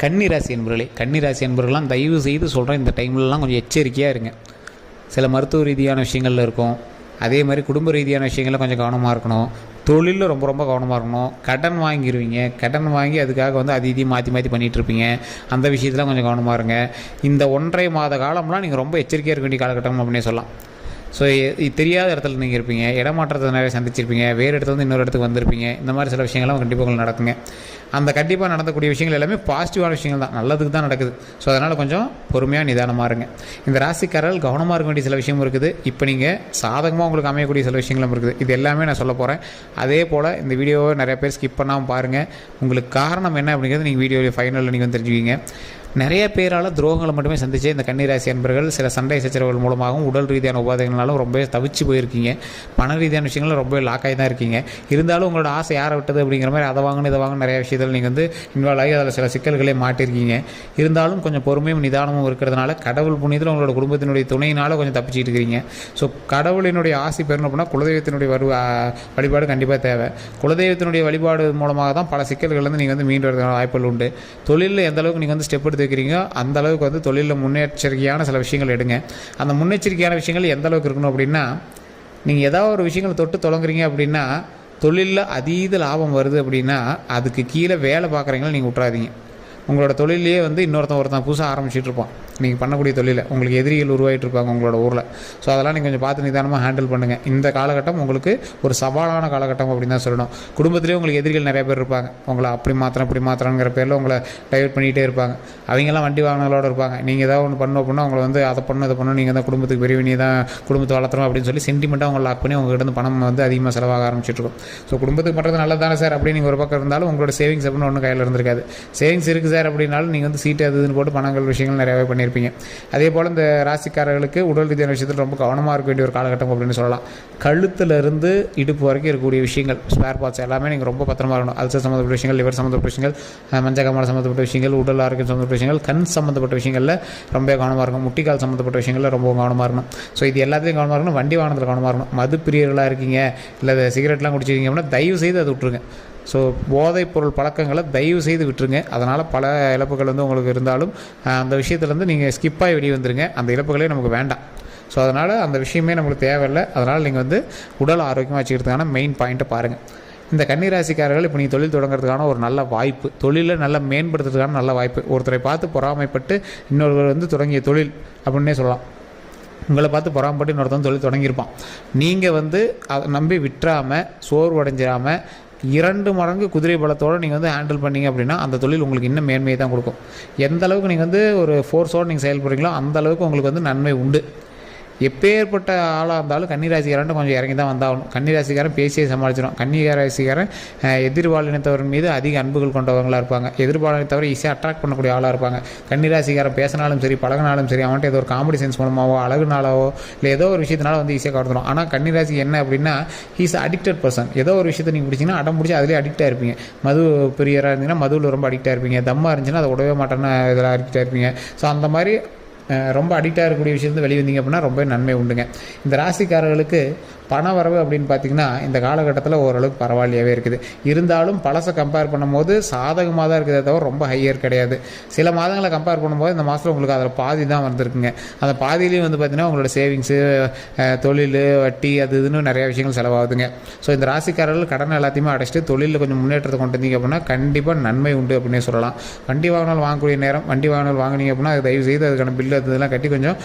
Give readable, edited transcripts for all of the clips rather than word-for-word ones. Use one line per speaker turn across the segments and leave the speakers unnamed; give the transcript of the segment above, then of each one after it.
கன்னிராசி என்பவர்களே, கன்னிராசி என்பவர்கள்லாம் தயவு செய்து சொல்கிறேன், இந்த டைம்லலாம் கொஞ்சம் எச்சரிக்கையாக இருங்க. சில மருத்துவ ரீதியான விஷயங்களில் இருக்கும், அதே மாதிரி குடும்ப ரீதியான விஷயங்களில் கொஞ்சம் கவனமாக இருக்கணும். தொழிலில் ரொம்ப ரொம்ப கவனமாக இருக்கணும். கடன் வாங்கிடுவீங்க, கடன் வாங்கி அதுக்காக அது இதையும் மாற்றி மாற்றி பண்ணிகிட்ருப்பீங்க. அந்த விஷயத்தில் கொஞ்சம் கவனமாக இருங்க. இந்த 1.5 மாத காலம்லாம் நீங்கள் ரொம்ப எச்சரிக்கையாக இருக்க வேண்டிய காலகட்டம் அப்படின்னே சொல்லலாம். ஸோ தெரியாத இடத்துல நீங்கள் இருப்பீங்க, இடமாற்றத்தை நிறைய சந்திச்சிருப்பீங்க, வேறு இடத்துல இன்னொரு இடத்துக்கு வந்திருப்பீங்க. இந்த மாதிரி சில விஷயங்கள்லாம் கண்டிப்பாக உங்களுக்கு நடக்குங்க. அந்த கண்டிப்பாக நடக்கக்கூடிய விஷயங்கள் எல்லாமே பாசிட்டிவான விஷயங்கள் தான், நல்லதுக்கு தான் நடக்குது. ஸோ அதனால் கொஞ்சம் பொறுமையாக நிதானமாக இருங்க. இந்த ராசிக்காரர்கள் கவனமாக இருக்க வேண்டிய சில விஷயமும் இருக்குது. இப்போ நீங்கள் சாதகமாக உங்களுக்கு அமையக்கூடிய சில விஷயங்களும் இருக்குது. இது எல்லாமே நான் சொல்ல போகிறேன். அதே போல் இந்த வீடியோவை நிறைய பேர் ஸ்கிப் பண்ணாமல் பாருங்கள். உங்களுக்கு காரணம் என்ன அப்படிங்கிறது நீங்கள் வீடியோவில் ஃபைனலில் நீங்கள் தெரிஞ்சுக்கிங்க. நிறைய பேரால் துரோகங்களை மட்டுமே சந்தித்து இந்த கன்னிராசி அன்பர்கள் சில சண்டை சச்சரவுகள் மூலமாகவும் உடல் ரீதியான உபாதைகளாலும் ரொம்ப தவிச்சு போயிருக்கீங்க. பண ரீதியான விஷயங்களும் ரொம்ப லாக்காகி தான் இருக்கீங்க. இருந்தாலும் உங்களோட ஆசை யாரை விட்டது அப்படிங்கிற மாதிரி அதை வாங்கணும் இதை வாங்கணும் நிறைய விஷயத்தில் நீங்கள் இன்வால்வ் ஆகி அதில் சில சிக்கல்களே மாட்டிருக்கீங்க. இருந்தாலும் கொஞ்சம் பொறுமையும் நிதானமும் இருக்கிறதுனால கடவுள் புண்ணியத்தில் உங்களோட குடும்பத்தினுடைய துணையினால் கொஞ்சம் தப்பிச்சிட்டு இருக்கிறீங்க. ஸோ கடவுளினுடைய ஆசை பெறணும் அப்படின்னா குலதெய்வத்தினுடைய வழிபாடு கண்டிப்பாக தேவை. குலதெய்வத்தினுடைய வழிபாடு மூலமாக தான் பல சிக்கல்கள்லேருந்து நீங்கள் மீண்டு வரதுக்கான வாய்ப்புகள் உண்டு. தொழிலில் எந்த அளவுக்கு நீங்கள் ஸ்டெப் எடுத்து வைக்கிறீங்க அந்த அளவுக்கு தொழிலில் முன்னெச்சரிக்கையான சில விஷயங்கள் எடுங்க. அந்த முன்னெச்சரிக்கையான விஷயங்கள் எந்த அளவுக்கு இருக்கணும் அப்படின்னா, நீங்கள் ஏதாவது ஒரு விஷயங்களை தொட்டு தொடங்குறீங்க அப்படின்னா தொழிலில் அதீத லாபம் வருது அப்படின்னா அதுக்கு கீழே வேலை பார்க்குறீங்களா நீங்கள் விட்றாதீங்க. உங்களோட தொழிலையே ஒருத்தன் புதுசாக ஆரம்பிச்சுட்டு இருப்பான். நீங்கள் பண்ணக்கூடிய தொழிலை உங்களுக்கு எதிரிகள் உருவாகிட்டு இருப்பாங்க உங்களோட ஊரில். ஸோ அதெல்லாம் நீங்கள் கொஞ்சம் பார்த்து நிதானமாக ஹேண்டில் பண்ணுங்கள். இந்த காலகட்டம் உங்களுக்கு ஒரு சவாலான காலகட்டம் அப்படின்னு தான் சொல்லணும். குடும்பத்திலேயே உங்களுக்கு எதிரிகள் நிறைய பேர் இருப்பாங்க. உங்களை அப்படி மாத்திரம் இப்படி மாத்திரங்கிற பேரில் உங்களை டைவர்ட் பண்ணிகிட்டே இருப்பாங்க. அவங்கெல்லாம் வண்டி வாகனங்களோடு இருப்பாங்க. நீங்கள் ஏதாவது ஒன்று பண்ணோம் அப்படின்னா அவங்களை அதை பண்ணணும் இதை பண்ணணும், நீங்கள் தான் குடும்பத்துக்கு பெரிய நீ தான் குடும்பத்தை வளர்த்துறோம் அப்படின்னு சொல்லி சென்டிமெண்ட்டாக உங்களை லாக் பண்ணி உங்கள்கிட்ட பணம் அதிகமாக செலவாக ஆரம்பிச்சிட்ருக்கும். ஸோ குடும்பத்துக்கு பண்ணுறது நல்லது தானே சார் அப்படின்னு நீங்கள் ஒரு பக்கம் இருந்தாலும் உங்களோட சேவிங்ஸ் அப்படின்னு ஒன்றும் கையில் இருந்திருக்காது. சேவிங்ஸ் இருக்குது சார் அப்படின்னாலும் நீங்கள் சீட்டு அதுன்னு போட்டு பணங்கள் விஷயங்கள் நிறையாவே பண்ணியிருப்பீங்க. அதே போல் இந்த ராசிக்காரர்களுக்கு உடல் ரீதியான விஷயத்தில் ரொம்ப கவனமாக இருக்க வேண்டிய ஒரு காலகட்டம் அப்படின்னு சொல்லலாம். கழுத்துலேருந்து இடுப்பு வரைக்கும் இருக்கக்கூடிய விஷயங்கள் ஸ்பேர் பார்ட்ஸ் எல்லாமே நீங்கள் ரொம்ப பத்திரமா இருக்கணும். அல்சர் சம்மந்தப்பட்ட விஷயங்கள், லிவர் சம்மந்தப்பட்ட விஷயங்கள், மஞ்சக்காமலை சம்மந்தப்பட்ட விஷயங்கள், உடல் ஆரோக்கியம் சம்மந்தப்பட்ட விஷயங்கள், கண் சம்மந்தப்பட்ட விஷயங்களில் ரொம்ப கவனமாக இருக்கணும். முட்டிக்கால் சம்மந்தப்பட்ட விஷயங்களில் ரொம்ப கவனமாக இருக்கணும். ஸோ இது எல்லாத்தையும் கவனமாக இருக்கணும். வண்டி வாகனத்தில் கவனமாக இருக்கணும். மது பிரியர்களாக இருக்கீங்க இல்லை சிகரெட்லாம் குடிச்சிருக்கீங்க அப்படின்னா தயவு செய்து அதை விட்டுருங்க. ஸோ போதைப் பொருள் பழக்கங்களை தயவு செய்து விட்டுருங்க. அதனால் பல இழப்புகள் உங்களுக்கு இருந்தாலும் அந்த விஷயத்துலேருந்து நீங்கள் ஸ்கிப்பாகி வெளியே வந்துடுங்க. அந்த இழப்புகளே நமக்கு வேண்டாம். ஸோ அதனால் அந்த விஷயமே நம்மளுக்கு தேவையில்லை. அதனால் நீங்கள் உடல் ஆரோக்கியமாக வச்சுக்கிறதுக்கான மெயின் பாயிண்ட்டை பாருங்கள். இந்த கன்னிராசிக்காரர்கள் இப்போ நீங்கள் தொழில் தொடங்குறதுக்கான ஒரு நல்ல வாய்ப்பு, தொழிலை நல்லா மேம்படுத்துறதுக்கான நல்ல வாய்ப்பு. ஒருத்தரை பார்த்து பொறாமைப்பட்டு இன்னொருவர் தொடங்கிய தொழில் அப்படின்னே சொல்லலாம். உங்களை பார்த்து பொறாமப்பட்டு இன்னொருத்தன் தொழில் தொடங்கியிருப்பான். நீங்கள் அதை நம்பி விட்டுறாமல் சோர்வடைஞ்சிடாமல் 2 மடங்கு குதிரை பலத்தோடு நீங்கள் ஹேண்டில் பண்ணிங்க அப்படின்னா அந்த தொழில் உங்களுக்கு இன்னும் மேன்மையை தான் கொடுக்கும். எந்த அளவுக்கு நீங்கள் ஒரு ஃபோர்ஸோடு நீங்கள் செயல்படுறீங்களோ அந்த அளவுக்கு உங்களுக்கு நன்மை உண்டு. எப்பேற்பட்ட ஆளாக இருந்தாலும் கன்னிராசிக்காரன் கொஞ்சம் இறங்கி தான் வந்தாகணும். கன்னிராசிக்காரன் பேசியே சமாளிச்சிடும். கன்னிராசிக்காரன் எதிர்பாலினத்தவரின் மீது அதிக அன்புகள் கொண்டவங்களாக இருப்பாங்க. எதிர்பாலினத்தவரை ஈஸியாக அட்ராக்ட் பண்ணக்கூடிய ஆளாக இருப்பாங்க. கன்னிராசிக்காரன் பேசினாலும் சரி பழகினாலும் சரி அவன்கிட்ட ஏதோ ஒரு காமெடி சென்ஸ் மூலமாகவோ அழகுனாலவோ இல்லை ஏதோ ஒரு விஷயத்தினால ஈஸியாக கவர்ந்துடும். ஆனால் கன்னிராசி என்ன அப்படின்னா ஹீஸ் அடிக்டட் பர்சன். ஏதோ ஒரு விஷயத்தை நீங்கள் பிடிச்சிங்கன்னா அடம் பிடிச்சி அதிலே அடிக்டாக இருப்பீங்க. மது பிரியராக இருந்தீங்கன்னா மதுவில் ரொம்ப அடிக்டாக இருப்பீங்க. தம்மாக இருந்துச்சுன்னா அதை உடவே மாட்டேன்னு இதெல்லாம் அடிக்டாக இருப்பீங்க. ஸோ அந்த மாதிரி ரொம்ப அடிக்டாக இருக்கக்கூடிய விஷயத்தை வெளியே வந்தீங்க அப்படின்னா ரொம்ப நன்மை உண்டுங்க. இந்த ராசிக்காரர்களுக்கு பண வரவு அப்படின்னு பார்த்திங்கன்னா இந்த காலகட்டத்தில் ஓரளவுக்கு பரவாயில்லையாகவே இருக்குது. இருந்தாலும் பழசை கம்பேர் பண்ணும்போது சாதகமாக தான் இருக்கிறதே தவிர ரொம்ப ஹையர் கிடையாது. சில மாதங்களை கம்பேர் பண்ணும்போது இந்த மாதத்தில் உங்களுக்கு அதில் பாதி தான் வந்திருக்குங்க. அந்த பாதியிலையும் பார்த்திங்கன்னா உங்களோட சேவிங்ஸு, தொழில், வட்டி அது இதுன்னு நிறையா விஷயங்கள் செலவாகுதுங்க. ஸோ இந்த ராசிக்காரர்கள் கடன் எல்லாத்தையுமே அடைச்சிட்டு தொழிலில் கொஞ்சம் முன்னேற்றத்தை கொண்டு வந்தீங்க அப்படின்னா கண்டிப்பாக நன்மை உண்டு அப்படின்னே சொல்லலாம். வண்டி வாகனம் வாங்கக்கூடிய நேரம் வண்டி வாகனம் வாங்கினீங்க அப்படின்னா அது தயவு செய்து அதுக்கான பில்லு அதெல்லாம் கட்டி கொஞ்சம்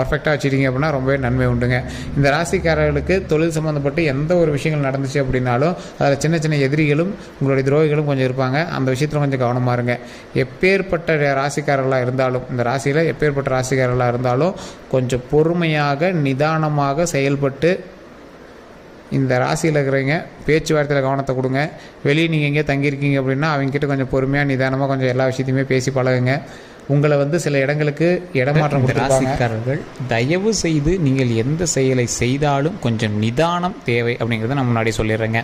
பர்ஃபெக்டாக வச்சுட்டீங்க அப்படின்னா ரொம்பவே நன்மை உண்டுங்க. இந்த ராசிக்காரர்களுக்கு தொழில் சம்மந்தப்பட்டு எந்த ஒரு விஷயங்கள் நடந்துச்சு அப்படின்னாலும் அதில் சின்ன சின்ன எதிரிகளும் உங்களுடைய துரோகிகளும் கொஞ்சம் இருப்பாங்க. அந்த விஷயத்தில் கொஞ்சம் கவனமாக இருங்க. எப்பேற்பட்ட ராசிக்காரர்களாக இருந்தாலும் இந்த ராசியில் எப்பேற்பட்ட ராசிக்காரர்களாக இருந்தாலும் கொஞ்சம் பொறுமையாக நிதானமாக செயல்பட்டு இந்த ராசியில் இருக்கிறவங்க பேச்சுவார்த்தையில் கவனத்தை கொடுங்க. வெளியே நீங்கள் எங்கேயே தங்கியிருக்கீங்க அப்படின்னா அவங்ககிட்ட கொஞ்சம் பொறுமையாக நிதானமாக கொஞ்சம் எல்லா விஷயத்தையுமே பேசி பழகுங்க. உங்களை சில இடங்களுக்கு இடமாற்றம் ராசிக்காரர்கள் தயவு செய்து நீங்கள் எந்த செயலை செய்தாலும் கொஞ்சம் நிதானம் தேவை அப்படிங்கிறத நான் முன்னாடி சொல்லிடுறேங்க.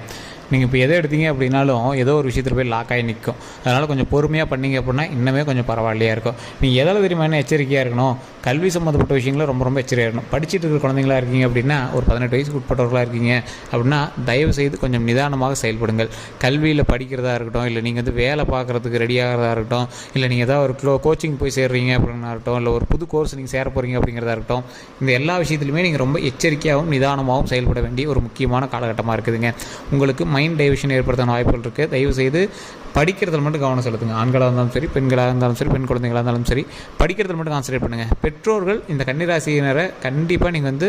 நீங்கள் இப்போ எதை எடுத்தீங்க அப்படின்னாலும் ஏதோ ஒரு விஷயத்தில் போய் லாக் ஆகி நிற்கும். அதனால் கொஞ்சம் பொறுமையாக பண்ணிங்க அப்படின்னா இன்னுமே கொஞ்சம் பரவாயில்லையாக இருக்கும். நீங்கள் எதில் தெரியுமா என்ன எச்சரிக்கையாக இருக்கணும், கல்வி சம்மந்தப்பட்ட விஷயங்கள ரொம்ப ரொம்ப எச்சரிக்கையாக இருக்கணும். படிச்சுட்டு இருக்கிற குழந்தைங்களா இருக்கீங்க அப்படின்னா, ஒரு 18 வயசுக்கு உட்பட்டவர்களாக இருக்கீங்க அப்படின்னா தயவு செய்து கொஞ்சம் நிதானமாக செயல்படுங்கள். கல்வியில் படிக்கிறதா இருக்கட்டும், இல்லை நீங்கள் வந்து வேலை பார்க்குறதுக்கு ரெடி ஆகிறதா இருக்கட்டும், இல்லை நீங்கள் ஏதாவது ஒரு கோச்சிங் போய் சேர்றீங்க அப்படின்னா இருக்கட்டும், இல்லை ஒரு புது கோர்ஸ் நீங்கள் சேர போகிறீங்க அப்படிங்கிறதா இருக்கட்டும், இந்த எல்லா விஷயத்துலையுமே நீங்கள் ரொம்ப எச்சரிக்கையாகவும் நிதானமாகவும் செயல்பட வேண்டிய ஒரு முக்கியமான காலகட்டமாக இருக்குதுங்க. உங்களுக்கு மைண்ட் டைவர்ஷன் ஏற்படுத்தான வாய்ப்புகள் இருக்குது. தயவுசெய்து படிக்கிறதுல மட்டும் கவனம் செலுத்துங்க. ஆண்களாக இருந்தாலும் சரி, பெண்களாக இருந்தாலும் சரி, பெண் குழந்தைகளாக இருந்தாலும் சரி, படிக்கிறதுல மட்டும் கான்சன்ட்ரேட் பண்ணுங்கள். பெற்றோர்கள் இந்த கன்னிராசியினரை கண்டிப்பாக நீங்கள் வந்து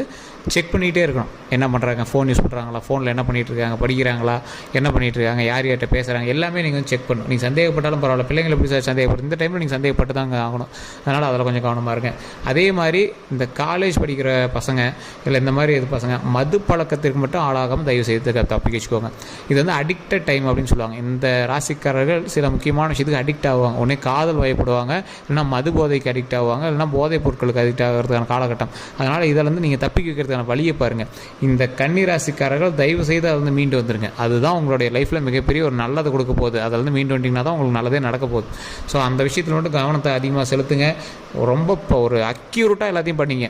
செக் பண்ணிகிட்டே இருக்கணும். என்ன பண்ணுறாங்க, ஃபோன் யூஸ் பண்ணுறாங்களா, ஃபோனில் என்ன பண்ணிகிட்டு இருக்காங்க, படிக்கிறாங்களா, என்ன பண்ணிகிட்டு இருக்காங்க, யார் யார்கிட்ட பேசுகிறாங்க, எல்லாமே நீங்கள் வந்து செக் பண்ணணும். நீங்கள் சந்தேகப்பட்டாலும் பரவாயில்ல, பிள்ளைங்களை எப்படி சார் சந்தேகப்படும், இந்த டைமில் நீங்கள் சந்தேகப்பட்டு தாங்க ஆகணும். அதனால் அதில் கொஞ்சம் கவனமாக இருங்க. அதே மாதிரி இந்த காலேஜ் படிக்கிற பசங்க, இல்லை இந்த மாதிரி இது பசங்க மது பழக்கத்திற்கு மட்டும் ஆளாகாமல் தயவு செய்து தப்பிக்க வச்சுக்கோங்க. இது வந்து அடிக்டட் டைம் அப்படின்னு சொல்லுவாங்க. இந்த ராசிக்காரர்கள் சில முக்கியமான விஷயத்துக்கு அடிக்ட் ஆகுவாங்க. ஒன்றே காதல் வயப்படுவாங்க, இல்லைனா மது போதைக்கு அடிக்ட் ஆகுவாங்க, இல்லைனா போதைப் பொருட்களுக்கு அடிக்ட் ஆகிறதுக்கான காலகட்டம். அதனால் இதிலேருந்து நீங்கள் தப்பிக்க வைக்கிறதுக்கான வழியை பாருங்கள். இந்த கன்னிராசிக்காரர்கள் தயவு செய்து அதை வந்து மீண்டு வந்துடுங்க. அதுதான் உங்களுடைய லைஃப்பில் மிகப்பெரிய ஒரு நல்லது கொடுக்க போகுது. அதில் வந்து மீண்டு வந்தீங்கன்னா தான் உங்களுக்கு நல்லதே நடக்க போகுது. ஸோ அந்த விஷயத்தில் மட்டும் கவனத்தை அதிகமாக செலுத்துங்க. ரொம்ப ஒரு அக்யூரேட்டாக எல்லாத்தையும் பண்ணிங்க.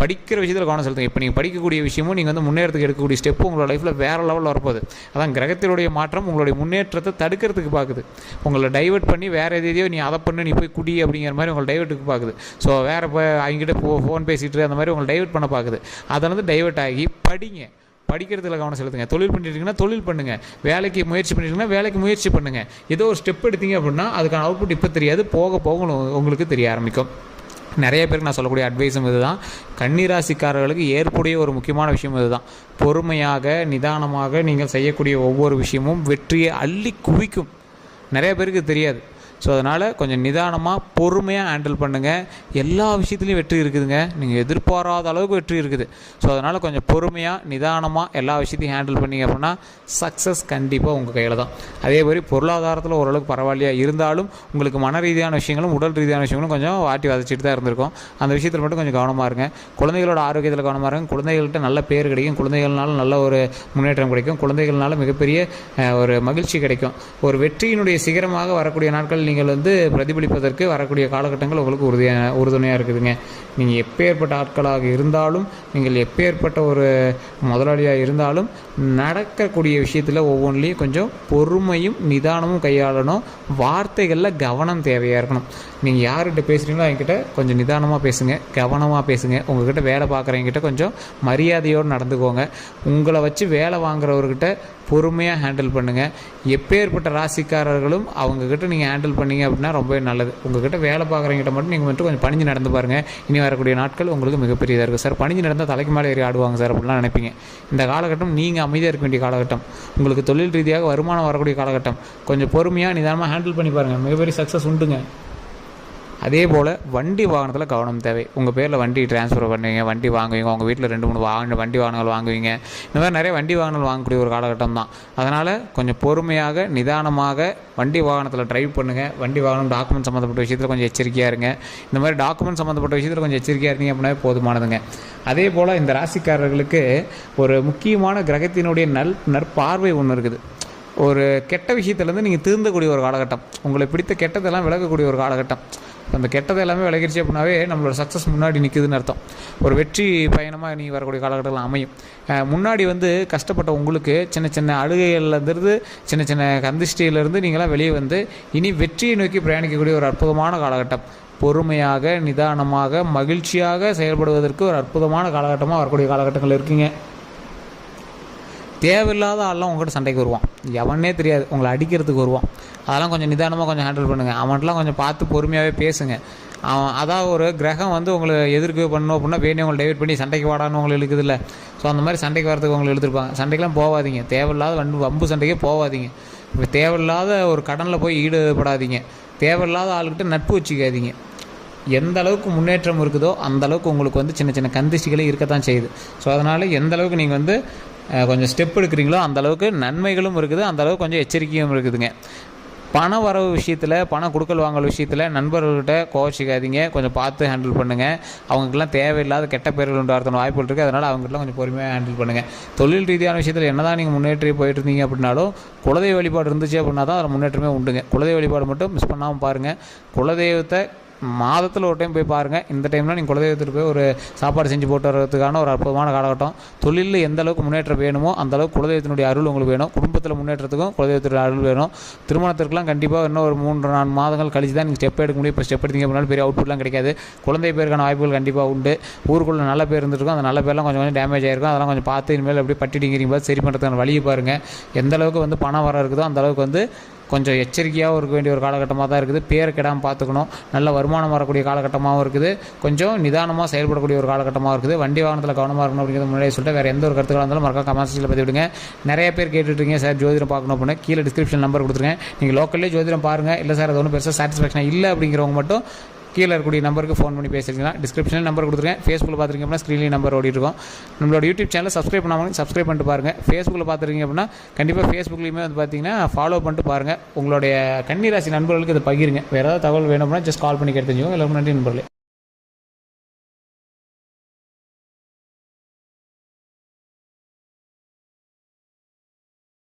படிக்கிற விஷயத்தில் கவனம் செலுத்துங்க. இப்போ நீங்கள் படிக்கக்கூடிய விஷயமும் நீங்கள் வந்து முன்னேறத்துக்கு எடுக்கக்கூடிய ஸ்டெப்பு உங்களோட லைஃப்பில் வேறு லெவலில் வரப்போகுது. அதான் கிரகத்தினுடைய மாற்றம் உங்களுடைய முன்னேற்றத்தை தடுக்கிறதுக்கு பார்க்குது. உங்களை டைவெர்ட் பண்ணி வேறு எதையோ நீ அதை பண்ணு, நீ போய் குடி அப்படிங்கிற மாதிரி உங்களை டைவெர்ட்டுக்கு பார்க்குது. ஸோ வேறு இப்போ அவங்ககிட்ட ஃபோன் பேசிகிட்டு அந்த மாதிரி உங்களை டைவெர்ட் பண்ண பார்க்குது. அதை வந்து டைவெர்ட் ஆகி படிங்க. படிக்கிறதுல கவனம் செலுத்துங்க. தொழில் பண்ணிட்டீங்கன்னா தொழில் பண்ணுங்கள். வேலைக்கு முயற்சி பண்ணிட்டீங்கன்னா வேலைக்கு முயற்சி பண்ணுங்கள். ஏதோ ஒரு ஸ்டெப் எடுத்தீங்க அப்படின்னா அதுக்கான அவுட்புட் இப்போ தெரியாது, போக போக உங்களுக்கு தெரிய ஆரம்பிக்கும். நிறைய பேருக்கு நான் சொல்லக்கூடிய அட்வைஸும் இதுதான். கன்னிராசிக்காரர்களுக்கு ஏற்புடைய ஒரு முக்கியமான விஷயம் இதுதான். பொறுமையாக நிதானமாக நீங்கள் செய்யக்கூடிய ஒவ்வொரு விஷயமும் வெற்றியை அள்ளி குவிக்கும். நிறைய பேருக்கு தெரியாது. ஸோ அதனால் கொஞ்சம் நிதானமாக பொறுமையாக ஹேண்டில் பண்ணுங்கள். எல்லா விஷயத்துலையும் வெற்றி இருக்குதுங்க. நீங்கள் எதிர்பாராத அளவுக்கு வெற்றி இருக்குது. ஸோ அதனால் கொஞ்சம் பொறுமையாக நிதானமாக எல்லா விஷயத்தையும் ஹேண்டில் பண்ணிங்க அப்படின்னா சக்ஸஸ் கண்டிப்பாக உங்கள் கையில் தான். அதே மாதிரி பொருளாதாரத்தில் ஓரளவுக்கு பரவாயில்லையா இருந்தாலும் உங்களுக்கு மன ரீதியான விஷயங்களும் உடல் ரீதியான விஷயங்களும் கொஞ்சம் வாட்டி வதச்சிட்டு தான் இருந்திருக்கும். அந்த விஷயத்தில் மட்டும் கொஞ்சம் கவனமாக இருங்க. குழந்தைகளோட ஆரோக்கியத்தில் கவனமாக இருங்க. குழந்தைகள்கிட்ட நல்ல பேர் கிடைக்கும். குழந்தைகள்னால நல்ல ஒரு முன்னேற்றம் கிடைக்கும். குழந்தைகள்னால மிகப்பெரிய ஒரு மகிழ்ச்சி கிடைக்கும். ஒரு வெற்றியினுடைய சிகரமாக வரக்கூடிய நாட்கள் நீங்கள் வந்து பிரதிபலிப்பதற்கு வரக்கூடிய காலகட்டங்கள் உங்களுக்கு உறுதுணையாக இருக்குதுங்க. நீங்கள் எப்பேற்பட்ட ஆட்களாக இருந்தாலும், நீங்கள் எப்பேற்பட்ட ஒரு முதலாளியாக இருந்தாலும், நடக்கக்கூடிய விஷயத்தில் ஒவ்வொன்றிலையும் கொஞ்சம் பொறுமையும் நிதானமும் கையாளணும். வார்த்தைகளில் கவனம் தேவையாக இருக்கணும். நீங்கள் யார்கிட்ட பேசுகிறீங்களோ அவங்ககிட்ட கொஞ்சம் நிதானமாக பேசுங்க, கவனமாக பேசுங்க. உங்கள்கிட்ட வேலை பார்க்குறவங்ககிட்ட கொஞ்சம் மரியாதையோடு நடந்துக்கோங்க. உங்களை வச்சு வேலை வாங்குறவர்கிட்ட பொறுமையாக ஹேண்டில் பண்ணுங்கள். எப்பேற்பட்ட ராசிக்காரர்களும் அவங்கக்கிட்ட நீங்கள் ஹேண்டில் பண்ணிங்க அப்படின்னா ரொம்பவே நல்லது. உங்கள்கிட்ட வேலை பார்க்குறவங்ககிட்ட மட்டும் நீங்கள் மட்டும் கொஞ்சம் பணிஞ்சு நடந்து பாருங்கள். இனி வரக்கூடிய நாட்கள் உங்களுக்கு மிகப்பெரியதாக இருக்குது. சார் பணிஞ்சு நடந்தால் தலைக்கு மேலே ஏறி ஆடுவாங்க சார் அப்படிலாம் நினைப்பீங்க. இந்த காலகட்டம் நீங்கள் அமைதியாக இருக்க வேண்டிய காலகட்டம். உங்களுக்கு தொழில் ரீதியாக வருமானம் வரக்கூடிய காலகட்டம். கொஞ்சம் பொறுமையாக நிதானமாக ஹேண்டில் பண்ணி பாருங்கள். மிகப்பெரிய சக்ஸஸ் உண்டுங்க. அதே போல் வண்டி வாகனத்தில் கவனம் தேவை. உங்கள் பேரில் வண்டி ட்ரான்ஸ்ஃபர் பண்ணுவீங்க, வண்டி வாங்குவீங்க, உங்கள் வீட்டில் 2-3 வண்டி வாகனங்கள் வாங்குவீங்க. இந்த மாதிரி நிறைய வண்டி வாகனங்கள் வாங்கக்கூடிய ஒரு காலகட்டம் தான். அதனால் கொஞ்சம் பொறுமையாக நிதானமாக வண்டி வாகனத்தில் ட்ரைவ் பண்ணுங்கள். வண்டி வாகனம் டாக்குமெண்ட் சம்மந்தப்பட்ட விஷயத்தில் கொஞ்சம் எச்சரிக்கையாக இருங்க. இந்த மாதிரி டாக்குமெண்ட் சம்மந்தப்பட்ட விஷயத்தில் கொஞ்சம் எச்சரிக்கையாக இருந்தீங்க அப்படின்னா போதுமானதுங்க. அதே போல் இந்த ராசிக்காரர்களுக்கு ஒரு முக்கியமான கிரகத்தினுடைய நற்பார்வை ஒன்று இருக்குது. ஒரு கெட்ட விஷயத்துலேருந்து நீங்கள் திருந்தக்கூடிய ஒரு காலகட்டம். உங்களை பிடித்த கெட்டதெல்லாம் விலகக்கூடிய ஒரு காலகட்டம். அந்த கெட்டதை எல்லாமே விலகிடுச்சு அப்படின்னாவே நம்மளோட சக்ஸஸ் முன்னாடி நிற்குதுன்னு அர்த்தம். ஒரு வெற்றி பயணமாக நீ வரக்கூடிய காலகட்டத்தில் அமையும். முன்னாடி வந்து கஷ்டப்பட்ட உங்களுக்கு சின்ன சின்ன அழுகைகள்லேருந்து சின்ன சின்ன கந்திஷ்டியிலேருந்து நீங்களாம் வெளியே வந்து இனி வெற்றியை நோக்கி பிரயாணிக்கக்கூடிய ஒரு அற்புதமான காலகட்டம். பொறுமையாக நிதானமாக மகிழ்ச்சியாக செயல்படுவதற்கு ஒரு அற்புதமான காலகட்டமாக வரக்கூடிய காலகட்டங்கள் இருக்குங்க. தேவையில்லாத ஆள்லாம் உங்கள்கிட்ட சண்டைக்கு வருவான். எவனே தெரியாது, உங்களை அடிக்கிறதுக்கு வருவான். அதெல்லாம் கொஞ்சம் நிதானமாக கொஞ்சம் ஹேண்டில் பண்ணுங்கள். அவன்கிட்டலாம் கொஞ்சம் பார்த்து பொறுமையாகவே பேசுங்க. அதாவது ஒரு கிரகம் வந்து உங்களை எதிர்க்க பண்ணணும் அப்படின்னா வேணும் உங்களை டைவர்ட் பண்ணி சண்டைக்கு வாடான்னு உங்களை இழுக்குது இல்லை. ஸோ அந்த மாதிரி சண்டைக்கு வரதுக்கு உங்களை இழுத்துருப்பாங்க. சண்டைக்கெலாம் போகாதீங்க. தேவையில்லாத வம்பு சண்டைக்கே போகாதீங்க. இப்போ தேவையில்லாத ஒரு கடனில் போய் ஈடுபடாதீங்க. தேவையில்லாத ஆளுக்கிட்ட நட்பு வச்சுக்காதீங்க. எந்த அளவுக்கு முன்னேற்றம் இருக்குதோ அந்த அளவுக்கு உங்களுக்கு வந்து சின்ன சின்ன கந்திஷ்டிகளே இருக்கத்தான் செய்யுது. ஸோ அதனால் எந்த அளவுக்கு நீங்கள் வந்து கொஞ்சம் ஸ்டெப் எடுக்கிறீங்களோ அந்தளவுக்கு நன்மைகளும் இருக்குது, அந்தளவுக்கு கொஞ்சம் எச்சரிக்கையும் இருக்குதுங்க. பண வரவு விஷயத்தில், பண கொடுக்கல் வாங்கல் விஷயத்தில் நண்பர்கள்கிட்ட கோச்சிக்காதீங்க, கொஞ்சம் பார்த்து ஹேண்டில் பண்ணுங்கள். அவங்களுக்குலாம் தேவையில்லாத கெட்ட பேர்கள் உண்டாகிறதுன வாய்ப்புகள் இருக்குது. அதனால் அவங்ககிட்டலாம் கொஞ்சம் பொறுமையாக ஹேண்டில் பண்ணுங்கள். தொழில் ரீதியான விஷயத்தில் என்ன தான் நீங்கள் முன்னேற்றி போயிட்டு இருந்தீங்க அப்படின்னாலும் குலதெய்வ வழிபாடு இருந்துச்சு அப்படின்னா தான் அதில் முன்னேற்றமே உண்டுங்க. குலதெய்வ வழிபாடு மட்டும் மிஸ் பண்ணாமல் பாருங்கள். குலதெய்வத்தை மாதத்தில் ஒரு டைம் போய் பாருங்கள். இந்த டைமில் நீங்கள் குலதெய்வத்துக்கு போய் ஒரு சாப்பாடு செஞ்சு போட்டு வர்றதுக்கான ஒரு அற்புதமான காலகட்டம். தொழிலில் எந்த அளவுக்கு முன்னேற்றம் வேணுமோ அந்த அளவுக்கு குலதெய்வத்தினுடைய அருள் உங்களுக்கு வேணும். குடும்பத்தில் முன்னேற்றத்துக்கும் குலதெய்வத்தினுடைய அருள் வேணும். திருமணத்திற்கெலாம் கண்டிப்பாக இன்னும் ஒரு 3-4 மாதங்கள் கழிச்சு தான் நீங்கள் ஸ்டெப் எடுக்க முடியும். இப்போ ஸ்டெப் எடுத்தீங்க அப்படின்னாலும் பெரிய அவுட்புட்லாம் கிடைக்காது. குழந்தை பேருக்கான வாய்ப்புகள் கண்டிப்பாக உண்டு. ஊருக்குள்ளே நல்ல பேர் இருந்துருக்கும், அந்த நல்ல பேர்லாம் கொஞ்சம் டேமேஜ் ஆகிருக்கும். அதெல்லாம் கொஞ்சம் பார்த்து இனிமேல் எப்படி பட்டிடிங்கிறீங்க பார்த்து சரி பண்ணுறதுக்கான வழியை பாருங்கள். எந்த அளவுக்கு பணம் வர இருக்குதோ அந்த அளவுக்கு கொஞ்சம் எச்சரிக்கையாகவும் இருக்க வேண்டிய ஒரு காலகட்டமாக தான் இருக்குது. பேரை கெடாமல் பார்த்துக்கணும். நல்ல வருமானம் வரக்கூடிய காலகட்டமாகவும் இருக்குது. கொஞ்சம் நிதானமாக செயல்படக்கூடிய ஒரு காலகட்டமாக இருக்குது. வண்டி வாகனத்தில் கவனமாக இருக்கணும் அப்படிங்கிறது முன்னாடியே சொல்லிட்டு வேறு எந்த ஒரு கருத்துக்களாக இருந்தாலும் மறக்காம கமெண்ட் செக்ஷனில் பற்றி விடுங்க. நிறைய பேர் கேட்டுட்ருக்கீங்க சார் ஜோதிடம் பார்க்கணும் அப்படின்னு. கீழே டிஸ்கிரிப்ஷன் நம்பர் கொடுத்துருங்க. நீங்கள் லோக்கல்லே ஜோதிடம் பாருங்கள். இல்லை சார் அது ஒன்றும் பெருசாக சாட்டிஸ்ஃபேக்ஷன் இல்லை அப்படிங்கிறவங்க மட்டும் கீழே இருக்கக்கூடிய நம்பருக்கு ஃபோன் பண்ணி பேசிருக்கலாம். டிஸ்கிரிப்ஷனில் நம்பர் கொடுத்துருக்கேன். ஃபேஸ்புக்கில் பார்த்துருக்கீங்க அப்படின்னா ஸ்க்ரீன்லேயும் நம்பர் ஓடிட்டுருக்கோம். நம்மளோட யூடியூப் சேனல் சப்ஸ்கிரைப் பண்ணாமல் சப்ஸ்கிரைப் பண்ணிட்டு பாருங்கள். ஃபேஸ்புக்கில் பார்த்துருக்கீங்க அப்படின்னா கண்டிப்பாக ஃபேஸ்புக்லேயுமே பார்த்தீங்கன்னா ஃபாலோ பண்ணிட்டு பாருங்கள். உங்களுடைய கன்னிராசி நண்பர்களுக்கு இதை பகிருங்க. வேறு ஏதாவது தகவல் வேணும் அப்படின்னா ஜஸ்ட் கால் பண்ணி கேட்டு தெரிஞ்சுக்கோங்க. எல்லாருக்கும் நன்றி நண்பர்களே.